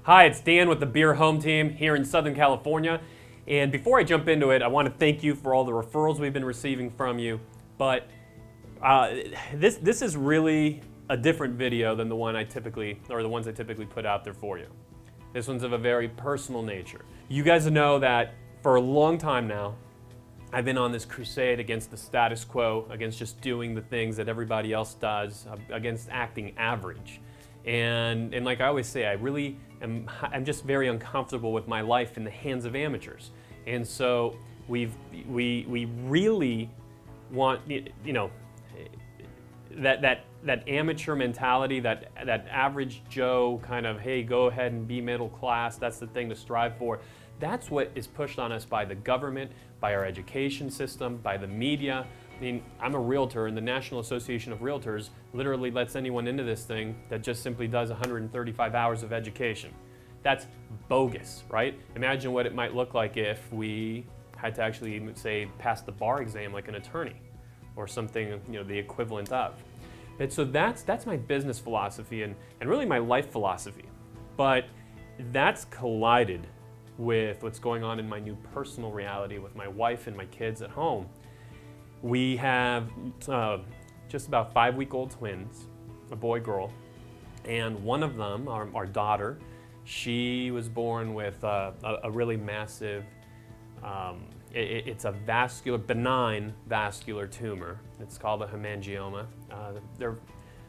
Hi, it's Dan with the Beer Home Team here in Southern California. And before I jump into it, I want to thank you for all the referrals we've been receiving from you. But this is really a different video than the ones I typically put out there for you. This one's of a very personal nature. You guys know that for a long time now, I've been on this crusade against the status quo, against just doing the things that everybody else does, against acting average. And like I always say, I'm just very uncomfortable with my life in the hands of amateurs. And so we really want, that amateur mentality, that average Joe kind of, hey, go ahead and be middle class, that's the thing to strive for. That's what is pushed on us by the government, by our education system, by the media. I mean, I'm a realtor, and the National Association of Realtors literally lets anyone into this thing that just simply does 135 hours of education. That's bogus, right? Imagine what it might look like if we had to actually, say, pass the bar exam like an attorney or something, the equivalent of. And so that's my business philosophy and really my life philosophy. But that's collided with what's going on in my new personal reality with my wife and my kids at home. We have just about 5-week-old twins, a boy, girl, and one of them, our daughter, she was born with a really massive, it's a benign vascular tumor. It's called a hemangioma. They're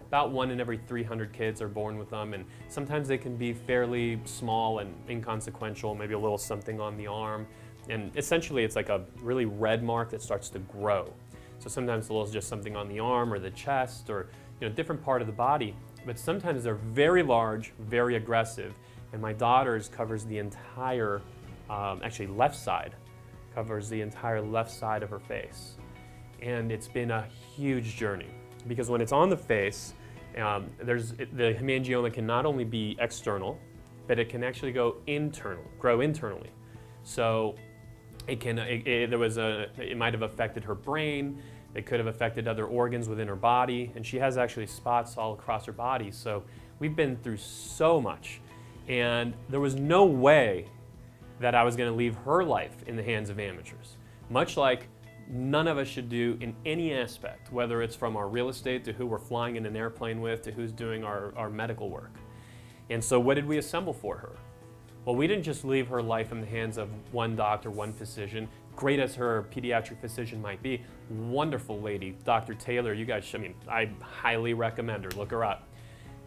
about 1 in every 300 kids are born with them, and sometimes they can be fairly small and inconsequential, maybe a little something on the arm. And essentially, it's like a really red mark that starts to grow. So sometimes a little just something on the arm or the chest or different part of the body. But sometimes they're very large, very aggressive. And my daughter's covers the entire, actually left side, covers the entire left side of her face. And it's been a huge journey because when it's on the face, the hemangioma can not only be external, but it can actually grow internally. So it might have affected her brain, it could have affected other organs within her body, and she has actually spots all across her body. So we've been through so much, and there was no way that I was going to leave her life in the hands of amateurs, much like none of us should do in any aspect, whether it's from our real estate to who we're flying in an airplane with to who's doing our medical work. And so what did we assemble for her? Well, we didn't just leave her life in the hands of one doctor, one physician, great as her pediatric physician might be, wonderful lady, Dr. Taylor, you guys, I highly recommend her, look her up,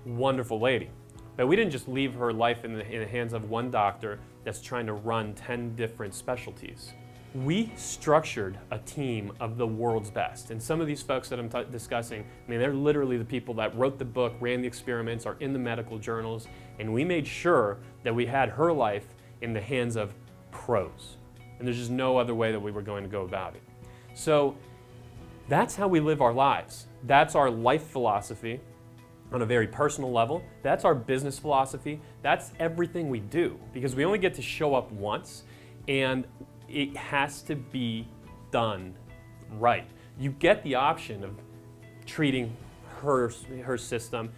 wonderful lady. But we didn't just leave her life in the hands of one doctor that's trying to run 10 different specialties. We structured a team of the world's best. And some of these folks that I'm discussing, they're literally the people that wrote the book, ran the experiments, are in the medical journals, and we made sure that we had her life in the hands of pros. And there's just no other way that we were going to go about it. So that's how we live our lives. That's our life philosophy on a very personal level. That's our business philosophy. That's everything we do because we only get to show up once, and it has to be done right. You get the option of treating her system,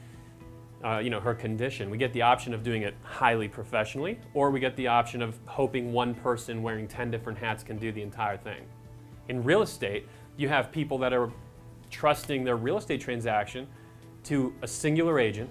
her condition. We get the option of doing it highly professionally, or we get the option of hoping one person wearing 10 different hats can do the entire thing. In real estate, you have people that are trusting their real estate transaction to a singular agent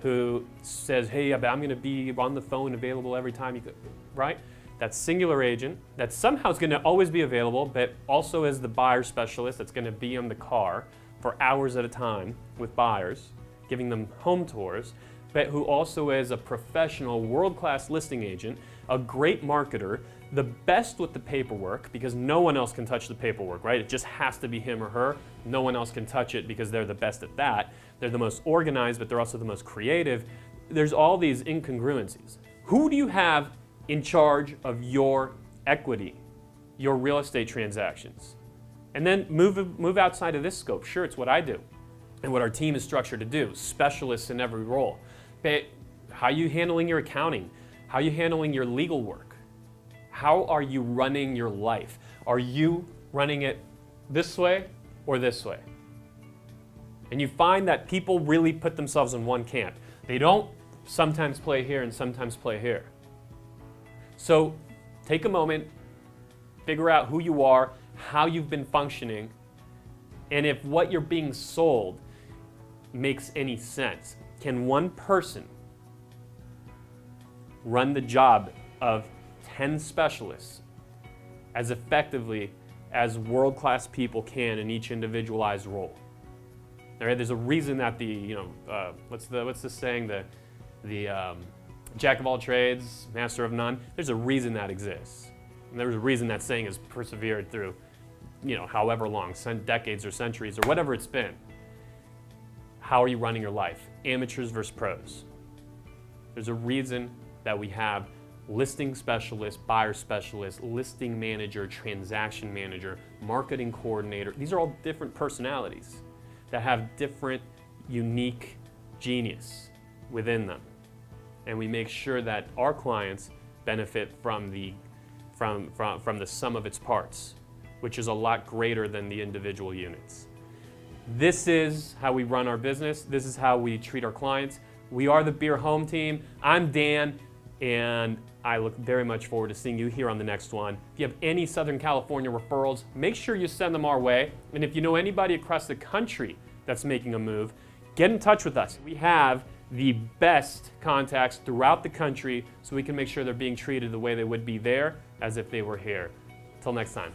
who says, hey, I'm going to be on the phone available every time you could, right? That singular agent that somehow is going to always be available, but also is the buyer specialist that's going to be on the car for hours at a time with buyers, giving them home tours, but who also is a professional world-class listing agent, a great marketer, the best with the paperwork because no one else can touch the paperwork, right? It just has to be him or her. No one else can touch it because they're the best at that. They're the most organized, but they're also the most creative. There's all these incongruencies. Who do you have in charge of your equity, your real estate transactions? And then move outside of this scope. Sure, it's what I do and what our team is structured to do, specialists in every role. But how are you handling your accounting? How are you handling your legal work? How are you running your life? Are you running it this way or this way? And you find that people really put themselves in one camp. They don't sometimes play here and sometimes play here. So take a moment, figure out who you are, how you've been functioning, and if what you're being sold makes any sense. Can one person run the job of 10 specialists as effectively as world-class people can in each individualized role? All right, there's a reason that what's the saying, the jack of all trades, master of none. There's a reason that exists. And there's a reason that saying has persevered through, however long, decades or centuries or whatever it's been. How are you running your life? Amateurs versus pros. There's a reason that we have listing specialist, buyer specialist, listing manager, transaction manager, marketing coordinator. These are all different personalities that have different, unique genius within them. And we make sure that our clients benefit from the sum of its parts, which is a lot greater than the individual units. This is how we run our business. This is how we treat our clients. We are the Beer Home Team. I'm Dan, and I look very much forward to seeing you here on the next one. If you have any Southern California referrals, make sure you send them our way. And if you know anybody across the country that's making a move, get in touch with us. We have the best contacts throughout the country so we can make sure they're being treated the way they would be there as if they were here. Until next time.